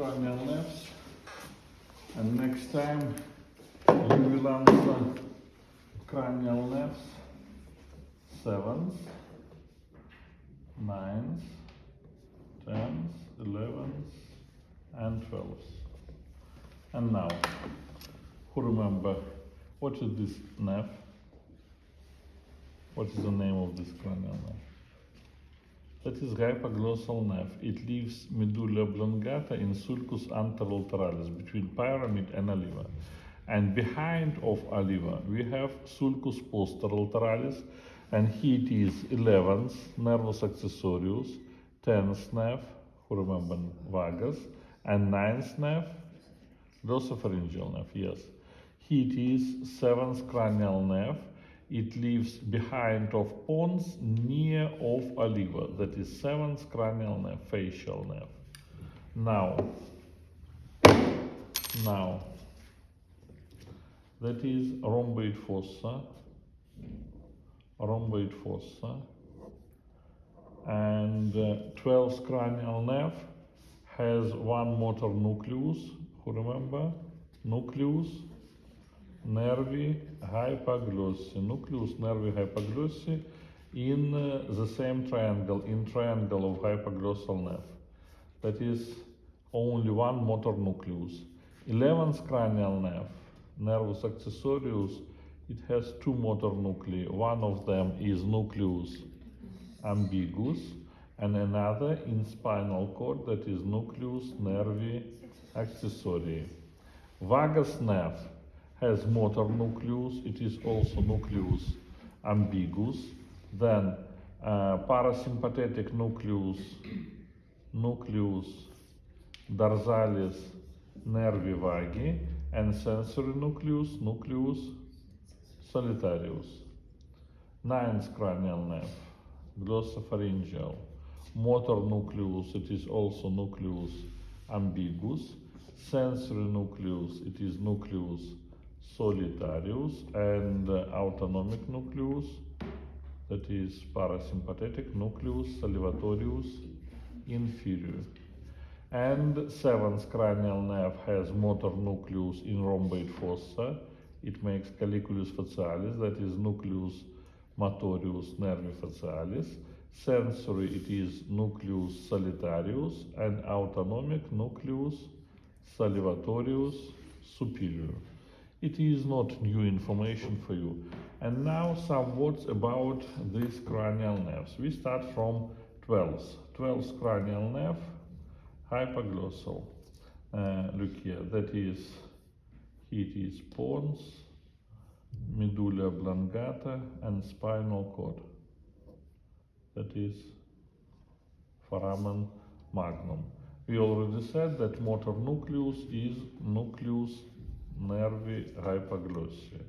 cranial nerves, and next time you will answer cranial nerves 7s, 9s, 10s, 11s, and 12s. And now, who remember what is this nerve? What is the name of this cranial nerve? That is hypoglossal nerve. It leaves medulla oblongata in sulcus anterolaterales between pyramid and oliva. And behind of oliva we have sulcus posterolaterales, and here it is 11th nervus accessorius, 10th nerve, who remember vagus, and 9th nerve, glossopharyngeal nerve, yes. Here it is 7th cranial nerve. It lives behind of pons, near of oliva, that is 7th cranial nerve, facial nerve. Now, that is rhomboid fossa, and 12th cranial nerve has one motor nucleus, who remember? Nucleus nervi hypoglossi, nucleus nervi hypoglossi in the same triangle, in triangle of hypoglossal nerve. That is only one motor nucleus. 11th cranial nerve, nervus accessorius, it has two motor nuclei. One of them is nucleus ambiguus, and another in spinal cord, that is nucleus nervi accessorii. Vagus nerve has motor nucleus, it is also nucleus ambiguus. Then parasympathetic nucleus dorsalis nervi vagi, and sensory nucleus solitarius. 9th cranial nerve, glossopharyngeal. Motor nucleus, it is also nucleus ambiguus. Sensory nucleus, it is nucleus solitarius, and autonomic nucleus, that is parasympathetic nucleus salivatorius inferior. And 7th cranial nerve has motor nucleus in rhomboid fossa. It makes colliculus facialis, that is nucleus motorius nervi facialis. Sensory, it is nucleus solitarius, and autonomic nucleus salivatorius superior. It is not new information for you. And now some words about these cranial nerves. We start from 12th cranial nerve, hypoglossal. Look here, that is, it is pons, medulla oblongata, and spinal cord. That is foramen magnum. We already said that motor nucleus is nucleus nervi hypoglossi.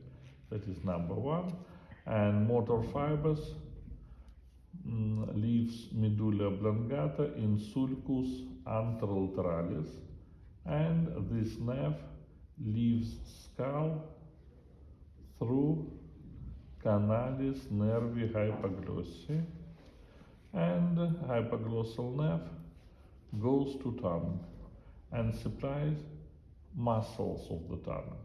That is number 1. And motor fibers leaves medulla oblongata in sulcus anterolaterales, and this nerve leaves skull through canalis nervi hypoglossi, and hypoglossal nerve goes to tongue and supplies muscles of the tongue.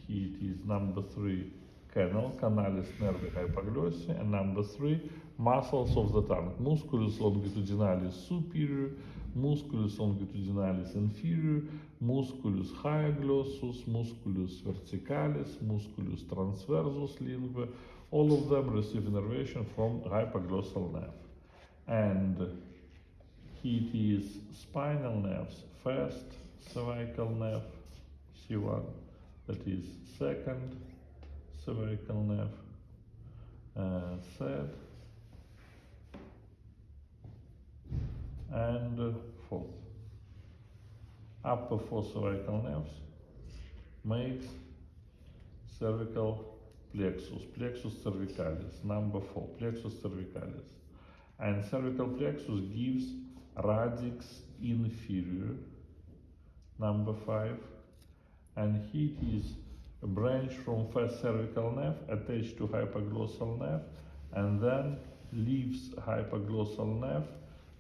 Here it is number 3, canal, canalis nervi hypoglossi, and number 3, muscles of the tongue, musculus longitudinalis superior, musculus longitudinalis inferior, musculus hyoglossus, musculus verticalis, musculus transversus linguae. All of them receive innervation from hypoglossal nerve. And here it is spinal nerves. First cervical nerve, C1, that is second cervical nerve, third, and fourth. Upper 4 cervical nerves makes cervical plexus cervicalis, number 4, plexus cervicalis. And cervical plexus gives radix inferior, number 5. And here it is a branch from first cervical nerve attached to hypoglossal nerve, and then leaves hypoglossal nerve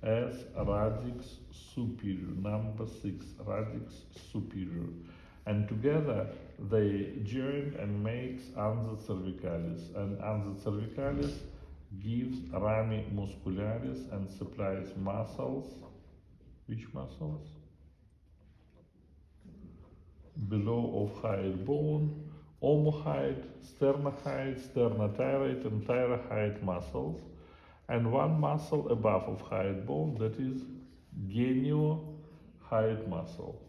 as radix superior, number 6, radix superior. And together they join and makes ansa cervicalis. And ansa cervicalis gives rami muscularis and supplies muscles. Which muscles? Below of hyoid bone, omohyoid, sternohyoid, sternothyroid, and thyrohyoid muscles, and one muscle above of hyoid bone, that is geniohyoid muscle.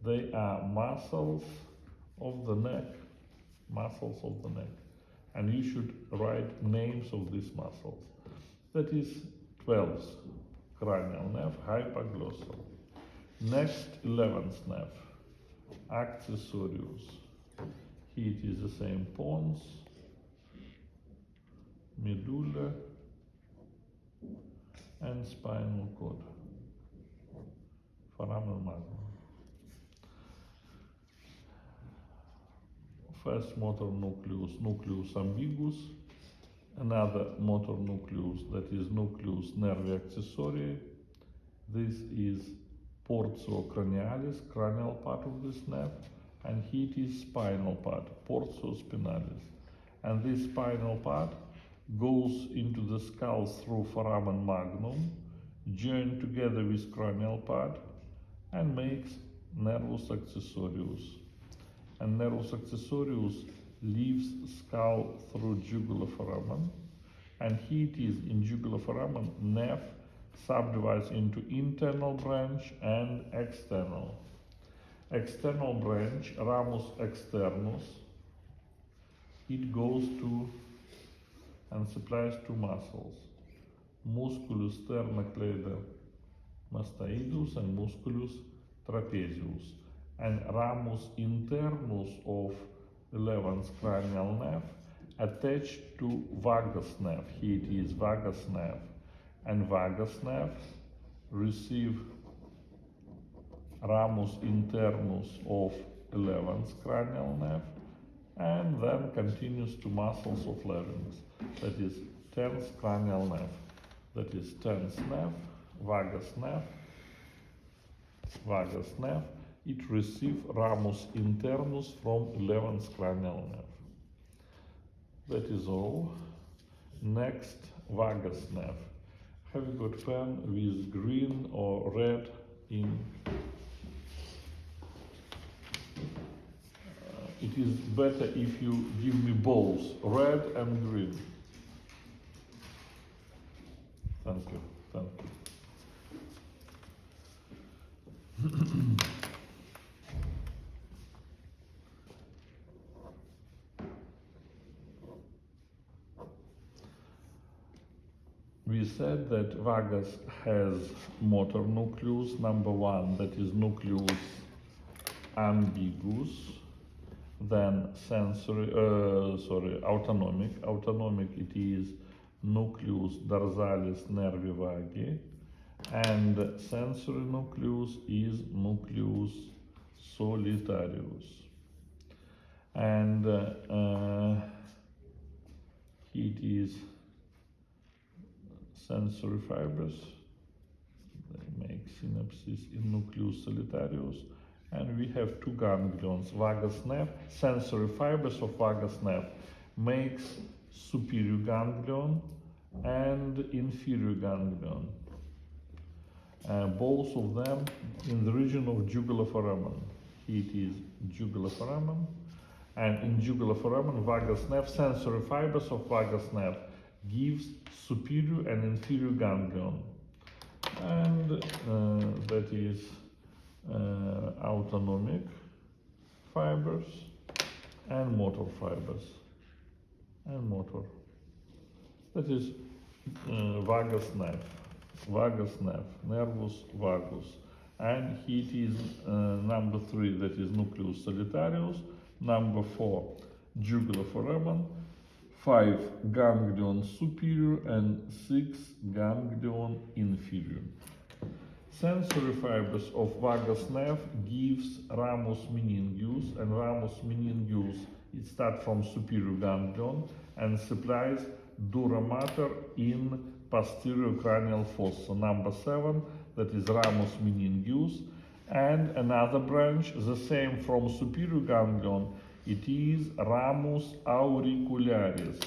They are muscles of the neck, and you should write names of these muscles. That is 12th cranial nerve, hypoglossal. Next, 11th nerve, accessorius. Here it is the same pons, medulla, and spinal cord, foramen magnum. First motor nucleus, nucleus ambiguus. Another motor nucleus, that is nucleus nervi accessoriae. This is portio cranialis, cranial part of this nerve, and here it is spinal part, portio spinalis. And this spinal part goes into the skull through foramen magnum, joined together with cranial part, and makes nervus accessorius. And nervus accessorius leaves skull through jugular foramen, and here it is in jugular foramen, nerve subdivides into internal branch and external. External branch, ramus externus, it goes to and supplies two muscles, musculus sternocleidomastoidus and musculus trapezius. And ramus internus of 11th cranial nerve attached to vagus nerve. Here it is vagus nerve. And vagus nerve receive ramus internus of 11th cranial nerve and then continues to muscles of larynx. That is 10th cranial nerve. That is 10th nerve, vagus nerve, vagus nerve. It receives ramus internus from 11th cranial nerve. That is all. Next, vagus nerve. Have you got pen with green or red in? It is better if you give me both, red and green. Thank you, thank you. We said that vagus has motor nucleus, number 1, that is nucleus ambiguus, then autonomic. Autonomic, it is nucleus dorsalis nervi vagi, and sensory nucleus is nucleus solitarius. And it is sensory fibers, they make synapses in nucleus solitarius, and we have two ganglions, vagus nerve. Sensory fibers of vagus nerve makes superior ganglion and inferior ganglion, both of them in the region of jugular foramen. Here it is jugular foramen, and in jugular foramen, vagus nerve, sensory fibers of vagus nerve gives superior and inferior ganglion, and that is autonomic fibers and motor fibers and motor. That is vagus nerve, nervus vagus, and here it is number 3, that is nucleus solitarius, number 4 jugular foramen, 5 ganglion superior and 6 ganglion inferior. Sensory fibers of vagus nerve gives ramus meningeus, and ramus meningeus, it starts from superior ganglion and supplies dura mater in posterior cranial fossa. Number 7, that is ramus meningeus. And another branch, the same from superior ganglion, it is ramus auricularis.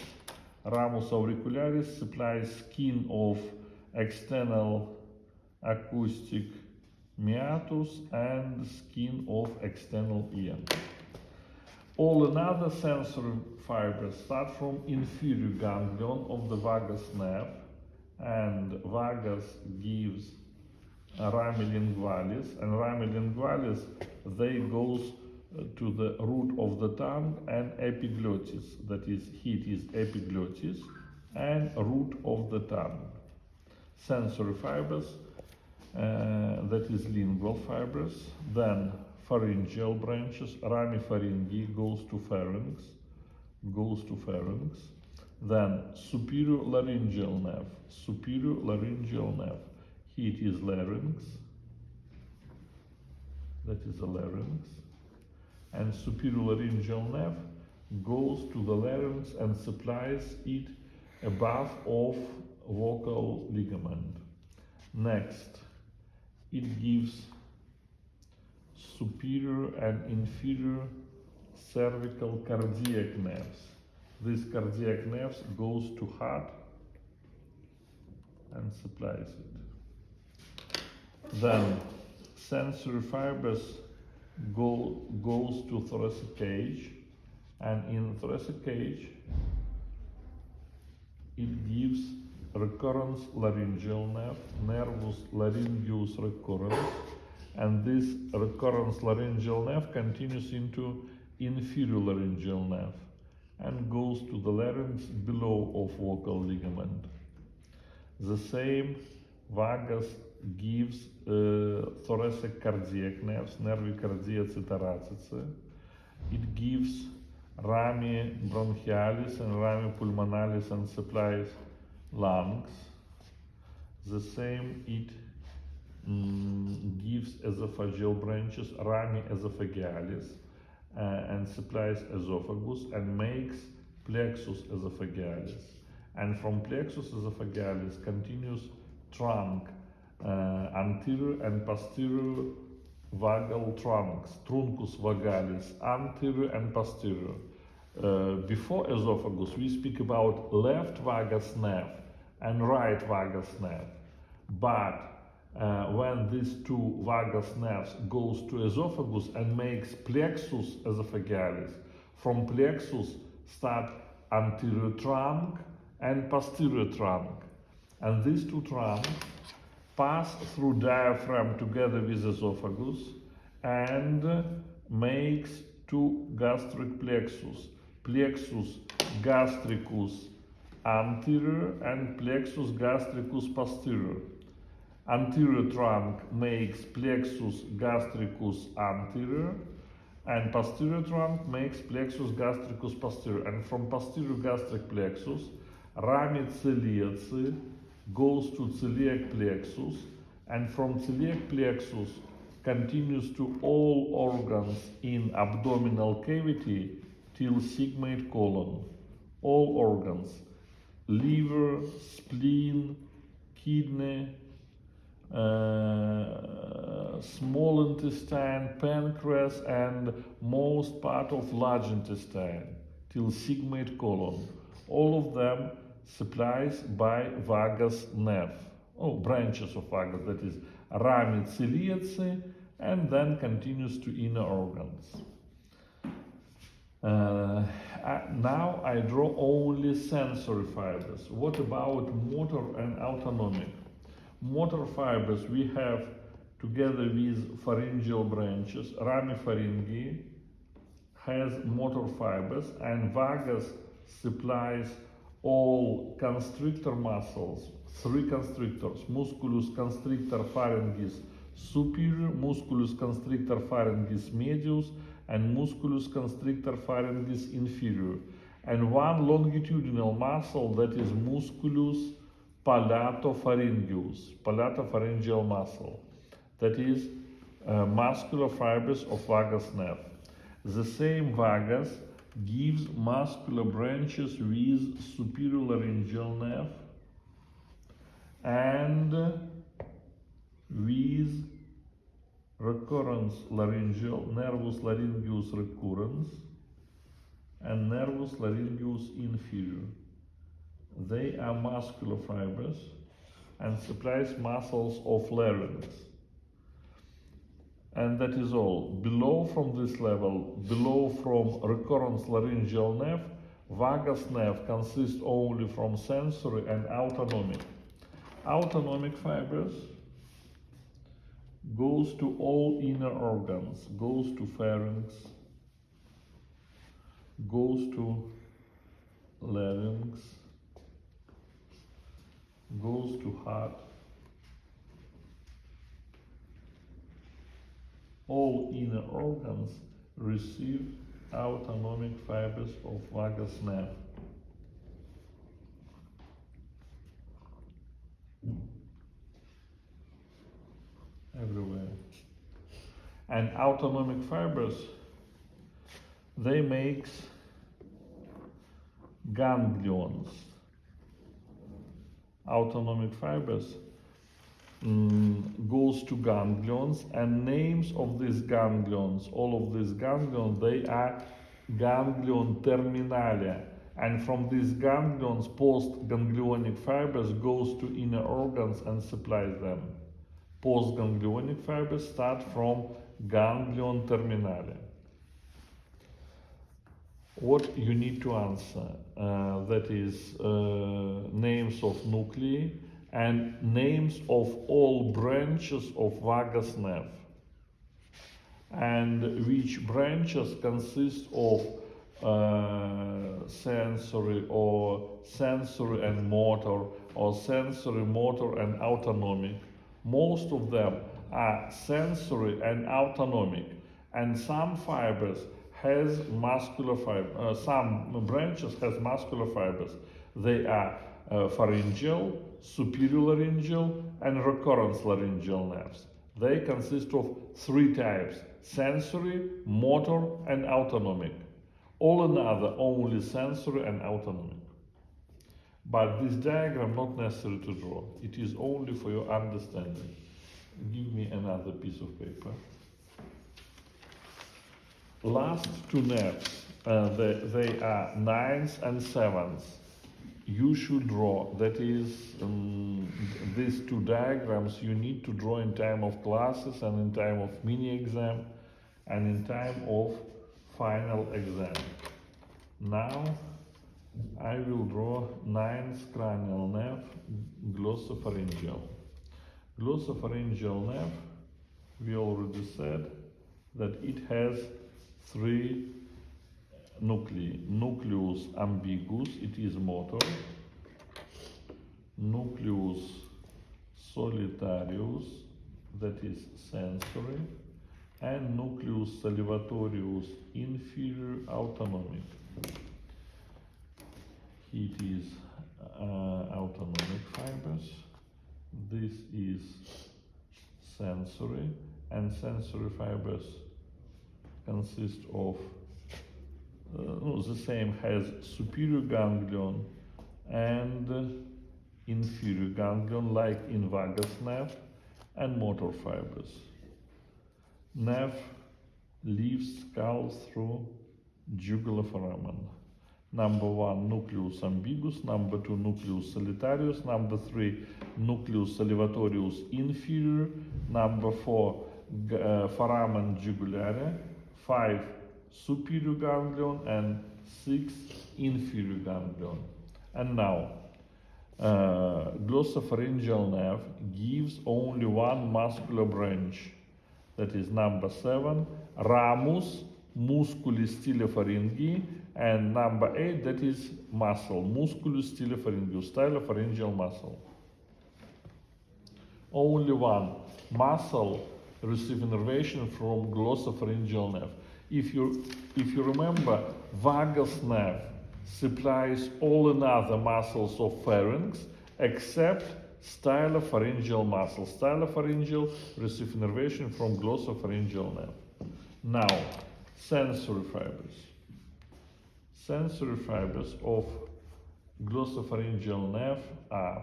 Ramus auricularis supplies skin of external acoustic meatus and skin of external ear. All another sensory fibers start from inferior ganglion of the vagus nerve, and vagus gives rami lingualis, and rami lingualis, they goes to the root of the tongue and epiglottis, that is, it is epiglottis and root of the tongue. Sensory fibers, that is lingual fibers, then pharyngeal branches, rami pharyngi goes to pharynx, then superior laryngeal nerve, it is larynx, that is the larynx, and superior laryngeal nerve goes to the larynx and supplies it above of vocal ligament. Next, it gives superior and inferior cervical cardiac nerves. This cardiac nerves goes to heart and supplies it. Then sensory fibers goes to thoracic cage, and in thoracic cage it gives recurrence laryngeal nerve, nervus laryngeus recurrens, and this recurrence laryngeal nerve continues into inferior laryngeal nerve and goes to the larynx below of vocal ligament. The same vagus gives thoracic cardiac nerves, nervi cardiaci thoracici. It gives rami bronchialis and rami pulmonalis and supplies lungs. The same it gives esophageal branches, rami esophagealis, and supplies esophagus and makes plexus esophagealis. And from plexus esophagealis continues trunk, anterior and posterior vagal trunks, truncus vagalis, anterior and posterior. Before esophagus, we speak about left vagus nerve and right vagus nerve. But when these two vagus nerves goes to esophagus and makes plexus esophagealis, from plexus start anterior trunk and posterior trunk. And these two trunks pass through diaphragm together with esophagus and makes two gastric plexus, plexus gastricus anterior and plexus gastricus posterior. Anterior trunk makes plexus gastricus anterior, and posterior trunk makes plexus gastricus posterior. And from posterior gastric plexus, rami celiaci goes to celiac plexus, and from celiac plexus continues to all organs in abdominal cavity till sigmoid colon. All organs, liver, spleen, kidney, small intestine, pancreas, and most part of large intestine till sigmoid colon. All of them supplies by vagus nerve, branches of vagus, that is rami celiaci, and then continues to inner organs. Now I draw only sensory fibers. What about motor and autonomic? Motor fibers we have together with pharyngeal branches. Rami pharyngi has motor fibers, and vagus supplies all constrictor muscles, three constrictors, musculus constrictor pharyngis superior, musculus constrictor pharyngis medius, and musculus constrictor pharyngis inferior, and one longitudinal muscle, that is musculus palatopharyngeus, palatopharyngeal muscle, that is muscular fibers of vagus nerve. The same vagus gives muscular branches with superior laryngeal nerve and with recurrence laryngeal, nervus laryngeus recurrens, and nervus laryngeus inferior. They are muscular fibers and supplies muscles of larynx. And that is all. Below from this level, below from recurrence laryngeal nerve, vagus nerve consists only from sensory and autonomic. Autonomic fibers goes to all inner organs, goes to pharynx, goes to larynx, goes to heart. All inner organs receive autonomic fibers of vagus nerve. Everywhere. And autonomic fibers, they make ganglions. Autonomic fibers goes to ganglions, and names of these ganglions, all of these ganglions, they are ganglion terminalia. And from these ganglions, post-ganglionic fibers goes to inner organs and supplies them. Postganglionic fibers start from ganglion terminalia. What you need to answer, that is names of nuclei and names of all branches of vagus nerve, and which branches consist of sensory and motor, or sensory, motor and autonomic. Most of them are sensory and autonomic, and some fibers has muscular fibers, some branches has muscular fibers. They are pharyngeal, superior laryngeal, and recurrence laryngeal nerves. They consist of three types: sensory, motor, and autonomic. All another only sensory and autonomic. But this diagram not necessary to draw. It is only for your understanding. Give me another piece of paper. Last two nerves, they are 9th and 7th. You should draw. That is, these two diagrams you need to draw in time of classes and in time of mini exam and in time of final exam. Now I will draw 9th cranial nerve, glossopharyngeal. Glossopharyngeal nerve, we already said that it has three nuclei. Nucleus ambiguus, it is motor. Nucleus solitarius, that is sensory. And nucleus salivatorius inferior, autonomic. It is autonomic fibers. This is sensory, and sensory fibers consist of the same, has superior ganglion and inferior ganglion, like in vagus nerve, and motor fibers. Nerve leaves skull through jugular foramen. Number 1, nucleus ambiguus. Number 2, nucleus solitarius. Number 3, nucleus salivatorius inferior. Number 4, foramen jugulare. 5, superior ganglion, and 6, inferior ganglion. And now, glossopharyngeal nerve gives only one muscular branch. That is number 7, ramus musculi stylopharyngii, and number 8, that is muscle, musculus stylopharyngeus, stylopharyngeal muscle. Only one muscle receives innervation from glossopharyngeal nerve. If you remember, vagus nerve supplies all another muscles of pharynx except stylopharyngeal muscle. Stylopharyngeal receive innervation from glossopharyngeal nerve. Now, sensory fibers. Sensory fibers of glossopharyngeal nerve are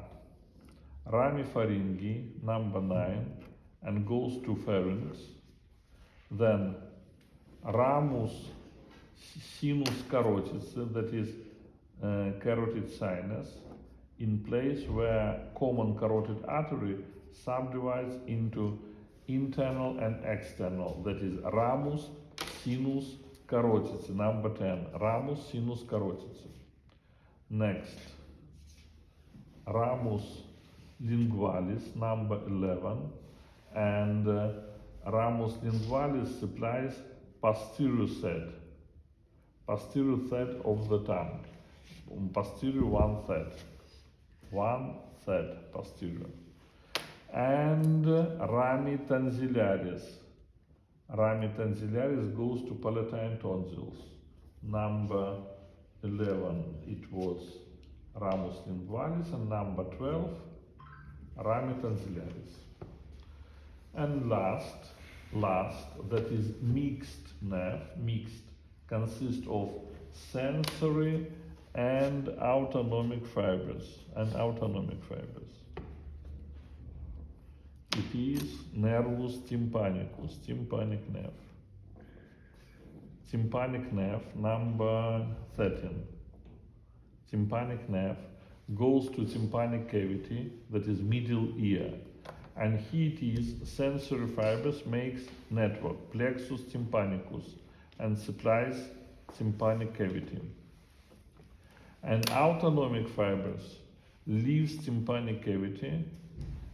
Ramipharyngeal, number 9, and goes to pharynx. Then ramus sinus carotids, that is carotid sinus, in place where common carotid artery subdivides into internal and external, that is ramus sinus carotids, number 10, ramus sinus carotids. Next, ramus lingualis, number 11, and ramus lingualis supplies posterior third of the tongue, posterior 1/3 posterior, and rami tonsillaris goes to palatine tonsils, number 11 it was ramus lingualis, and number 12 rami tonsillaris. And last, that is mixed nerve, consists of sensory and autonomic fibers. It is nervus tympanicus, tympanic nerve. Tympanic nerve, number 13. Tympanic nerve goes to tympanic cavity, that is middle ear. And here it is, sensory fibers makes network, plexus tympanicus, and supplies tympanic cavity. And autonomic fibers leaves tympanic cavity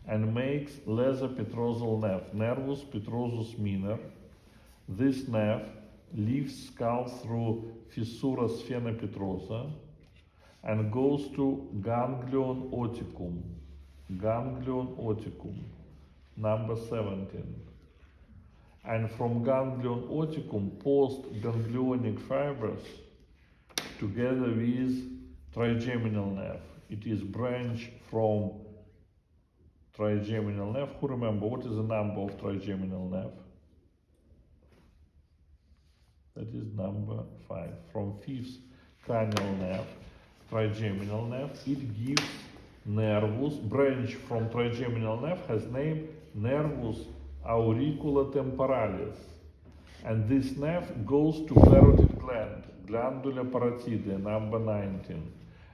and makes lesser petrosal nerve, nervus petrosus minor. This nerve leaves skull through fissura sphena petrosa and goes to ganglion oticum, number 17. And from ganglion oticum, post-ganglionic fibers together with trigeminal nerve. It is branch from trigeminal nerve. Who remember what is the number of trigeminal nerve? That is number 5. From 5th cranial nerve, trigeminal nerve, it gives nervus. Branch from trigeminal nerve has name nervus auriculotemporalis, and this nerve goes to parotid gland, glandula parotidea, number 19.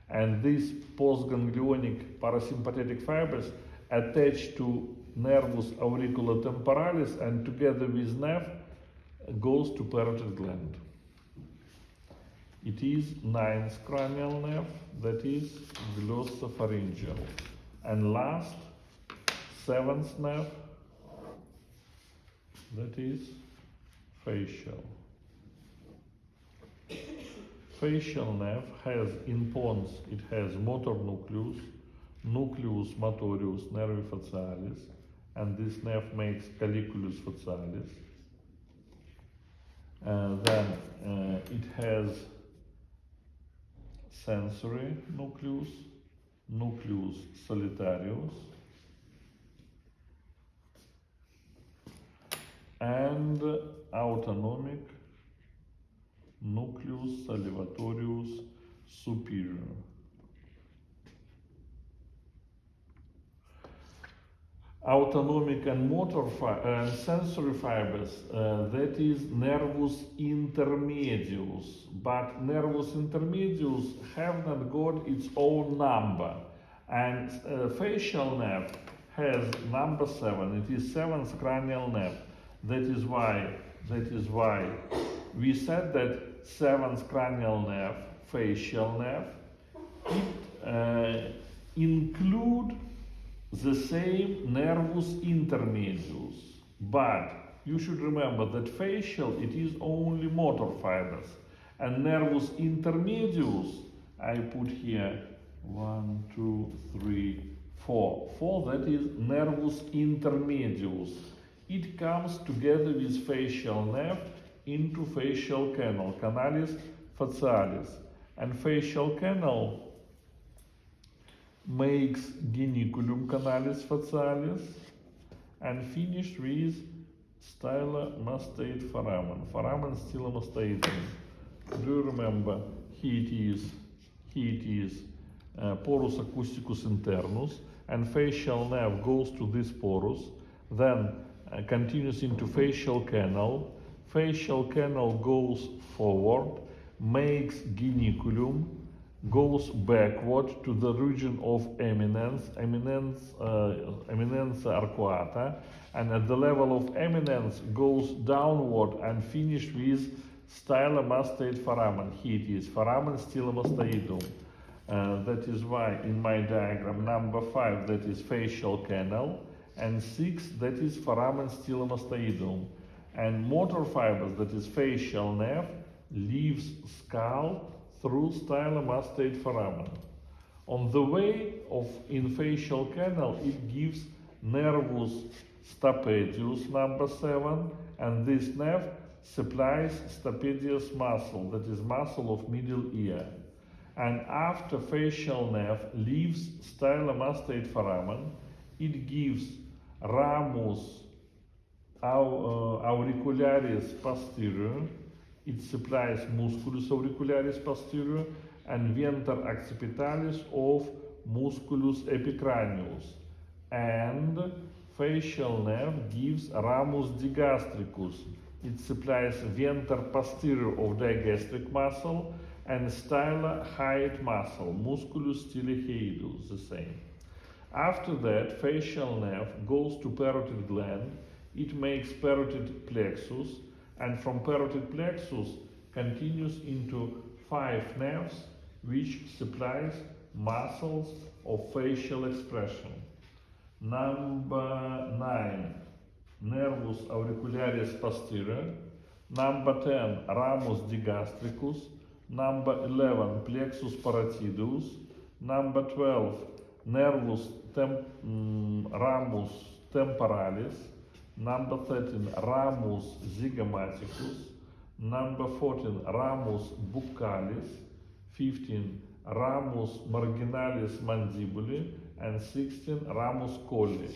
And these postganglionic parasympathetic fibers attach to nervus auriculotemporalis and together with nerve goes to parotid gland. It is 9th cranial nerve, that is glossopharyngeal. And last, 7th nerve, that is facial. Facial nerve has in pons, it has motor nucleus, nucleus motorius nervi facialis, and this nerve makes colliculus facialis. Then it has sensory nucleus, nucleus solitarius, and autonomic nucleus salivatorius superior. Autonomic and motor and sensory fibers, that is nervus intermedius, but nervus intermedius have not got its own number, and facial nerve has number 7. It is 7th cranial nerve. That is why we said that 7th cranial nerve, facial nerve, it include the same nervus intermedius, but you should remember that facial, it is only motor fibers, and nervus intermedius, I put here 1, 2, 3, 4. 4, that is nervus intermedius. It comes together with facial nerve into facial canal, canalis facialis, and facial canal makes geniculum canalis facialis and finished with stylomastate foramen, foramen stylomastatum. Do you remember? Here it is porus acousticus internus, and facial nerve goes to this porus, then continues into facial canal. Facial canal goes forward, makes geniculum, goes backward to the region of eminenza arcuata, and at the level of eminence goes downward and finish with stylomastate foramen. Here it is, foramen stylomastoidum. That is why in my diagram number 5 that is facial canal, and 6 that is foramen stylomastoidum. And motor fibers, that is facial nerve, leaves skull through stylomastate foramen. On the way of in facial canal, it gives nervus stapedius number 7, and this nerve supplies stapedius muscle, that is muscle of middle ear. And after facial nerve leaves stylomastate foramen, it gives ramus auricularis posterior, it supplies musculus auricularis posterior, and venter accipitalis of musculus epicranius. And facial nerve gives ramus digastricus, it supplies venter posterior of digastric muscle and styla hyoid muscle, musculus stylohyoidus, the same. After that, facial nerve goes to parotid gland, it makes parotid plexus, and from parotid plexus continues into 5 nerves which supplies muscles of facial expression. Number 9, nervus auricularis posterior. Number 10, ramus digastricus. Number 11, plexus parotidus. Number 12, nervus ramus temporalis. Number 13, ramus zygomaticus. Number 14, ramus buccalis. 15, ramus marginalis mandibuli. And 16, ramus colli.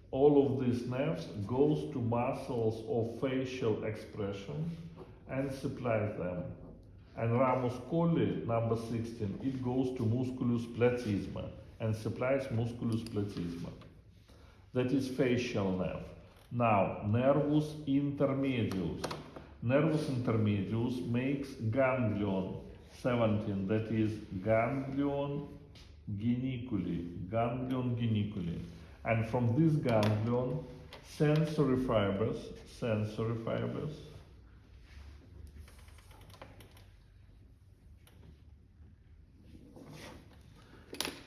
All of these nerves goes to muscles of facial expression and supplies them. And ramus colli, number 16, it goes to musculus platysma and supplies musculus platysma. That is facial nerve. Now, nervus intermedius. Nervus intermedius makes ganglion 17, that is ganglion geniculi. And from this ganglion, sensory fibers,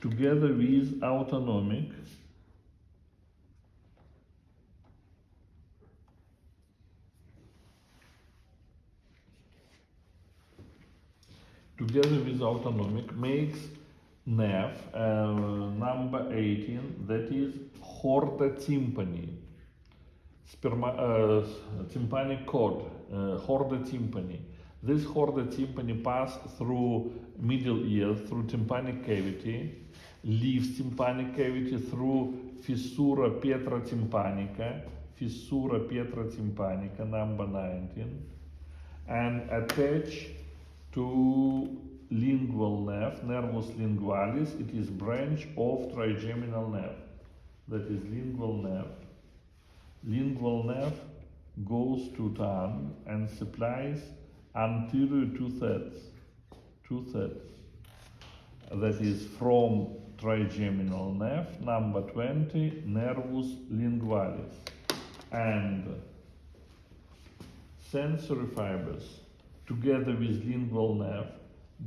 together with autonomic, makes nerve number 18, that is chorda tympani, tympanic cord, chorda tympani. This chorda tympani passes through middle ear, through tympanic cavity, leaves tympanic cavity through fissura pietra tympanica, number 19, and attach to lingual nerve, nervus lingualis. It is branch of trigeminal nerve, that is lingual nerve. Lingual nerve goes to tongue and supplies anterior two thirds, that is from trigeminal nerve, number 20, nervus lingualis. And sensory fibers together with lingual nerve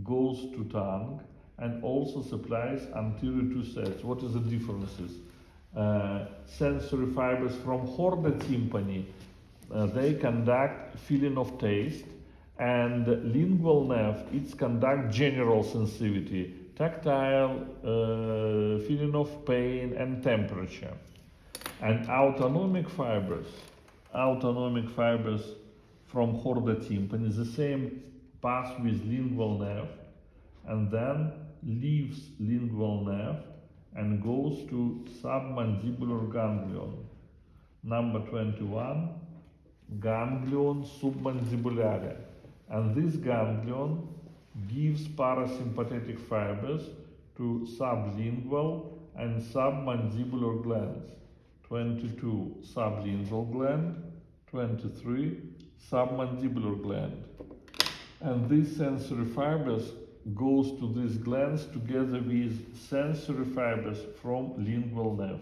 goes to tongue and also supplies anterior two thirds. What is the differences? Sensory fibers from chorda tympani, they conduct feeling of taste, and lingual nerve, it's conduct general sensitivity, tactile, feeling of pain and temperature. And autonomic fibers from chorda tympani, the same pass with lingual nerve and then leaves lingual nerve and goes to submandibular ganglion. Number 21, ganglion submandibulare. And this ganglion gives parasympathetic fibers to sublingual and submandibular glands, 22 sublingual gland, 23 submandibular gland. And these sensory fibers goes to these glands together with sensory fibers from lingual nerve.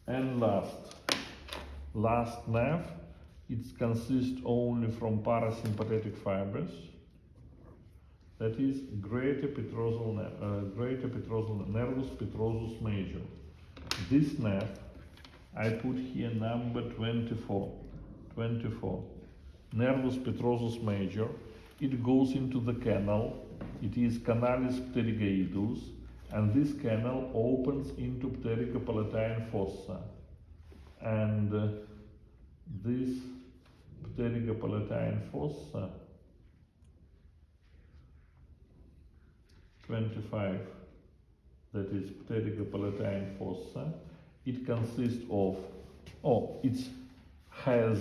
And last nerve, it consists only from parasympathetic fibers. That is greater petrosal nervus petrosus major. This nerve, I put here number 24. Nervus petrosus major. It goes into the canal. It is canalis pterygoidus, and this canal opens into pterygopalatine fossa. And this pterygopalatine fossa, 25, that is pterygopalatine fossa, it consists of, it has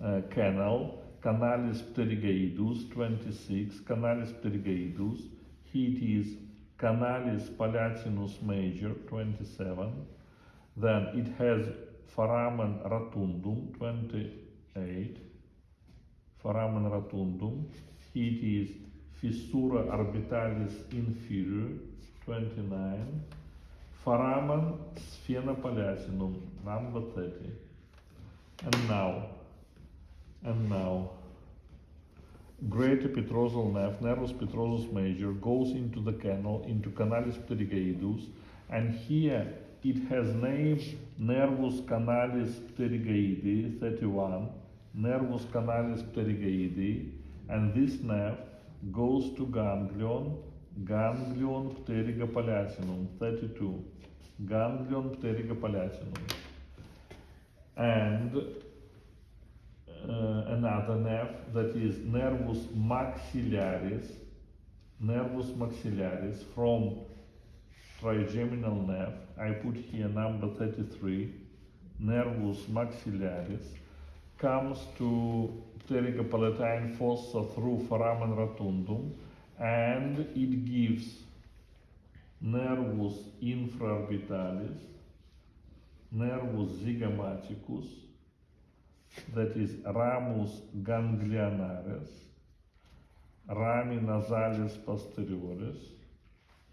a canal, canalis pterygoidus, 26, canalis pterygoidus, it is canalis palatinus major, 27, then it has foramen rotundum, 28, foramen rotundum, it is fissura orbitalis inferior, 29, foramen sphenopalatinum, number 30. And now, greater petrosal nerve, nervus petrosus major, goes into the canal, into canalis pterygoidus, and here it has name nervus canalis pterygoidae, 31, nervus canalis pterygoidae, and this nerve goes to ganglion pterygopalatinum, 32, ganglion pterygopalatinum, and another nerve, that is nervus maxillaris from trigeminal nerve. I put here number 33, nervus maxillaris, comes to pterygopalatine fossa through foramen rotundum, and it gives nervus infraorbitalis, nervus zygomaticus, that is ramus ganglionaris, rami nasalis posterioris,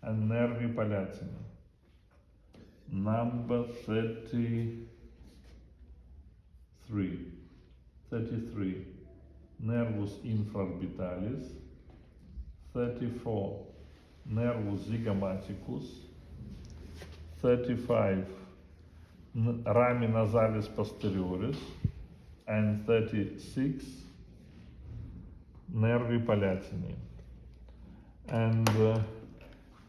and nervi palatini. Number 33, nervus infraorbitalis, 34, nervus zygomaticus, 35, rami nasalis posterioris, and 36, nervi palatini. And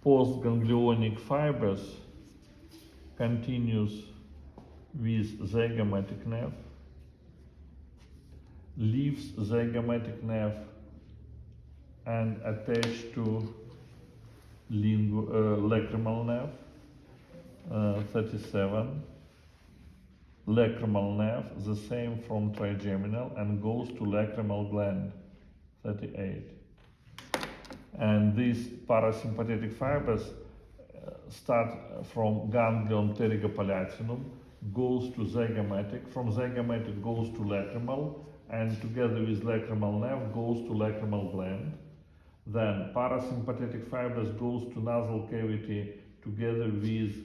postganglionic fibers continues with zygomatic nerve, leaves zygomatic nerve and attached to lacrimal nerve, 37, lacrimal nerve, the same from trigeminal, and goes to lacrimal gland, 38. And these parasympathetic fibers start from ganglion pterygopalatinum, goes to zygomatic, from zygomatic goes to lacrimal, and together with lacrimal nerve goes to lacrimal gland. Then parasympathetic fibers goes to nasal cavity together with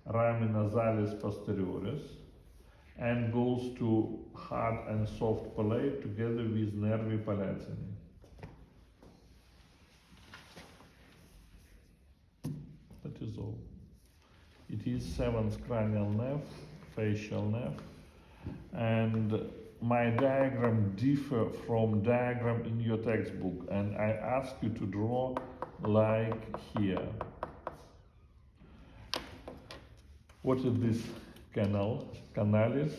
rami nasalis posterioris, and goes to hard and soft palate together with nervi palatini. That is all. It is 7th cranial nerve, facial nerve, and my diagram differ from diagram in your textbook, and I ask you to draw like here. What is this canal? Canalis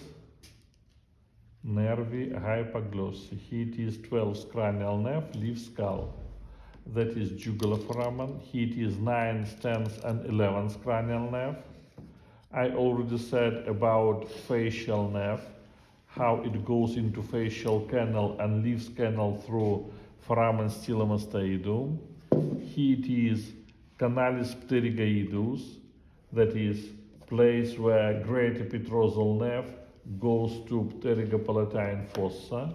nervi hypoglossi. It is 12th cranial nerve, leaves skull. That is jugular foramen. It is 9th, 10th, and 11th cranial nerve. I already said about facial nerve, how it goes into facial canal and leaves canal through foramen stylomastoidum. It is canalis pterygoideus, that is place where great epitrothal nerve goes to pterygopalatine fossa.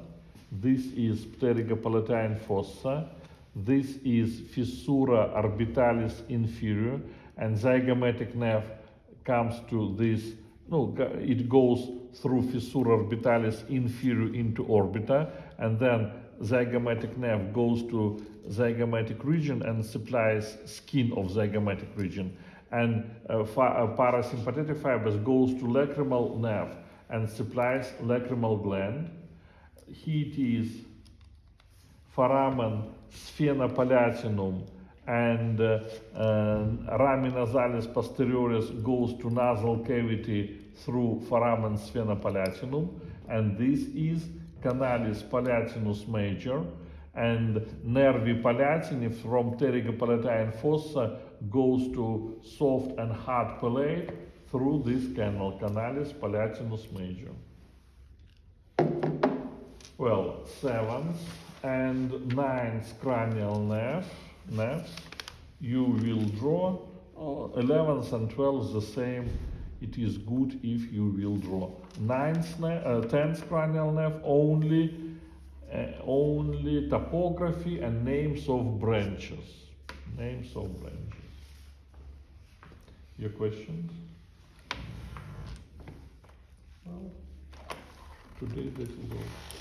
This is pterygopalatine fossa. This is fissura orbitalis inferior, and zygomatic nerve comes to this. No, it goes through fissura orbitalis inferior into orbita, and then zygomatic nerve goes to zygomatic region and supplies skin of zygomatic region. And parasympathetic fibers goes to lacrimal nerve and supplies lacrimal gland. Here it is foramen sphenopalatinatum, and rami nasalis posterioris goes to nasal cavity through foramen sphenopalatinatum, and this is canalis palatinus major, and nervi palatini from pterygopalatine fossa goes to soft and hard palate through this canal, canalis palatinus major. Well, 7th and 9th cranial nerves, you will draw. 11th and 12th the same. It is good if you will draw. 10th cranial nerve only topography and names of branches. Names of branches. Your questions? Well, today this is all.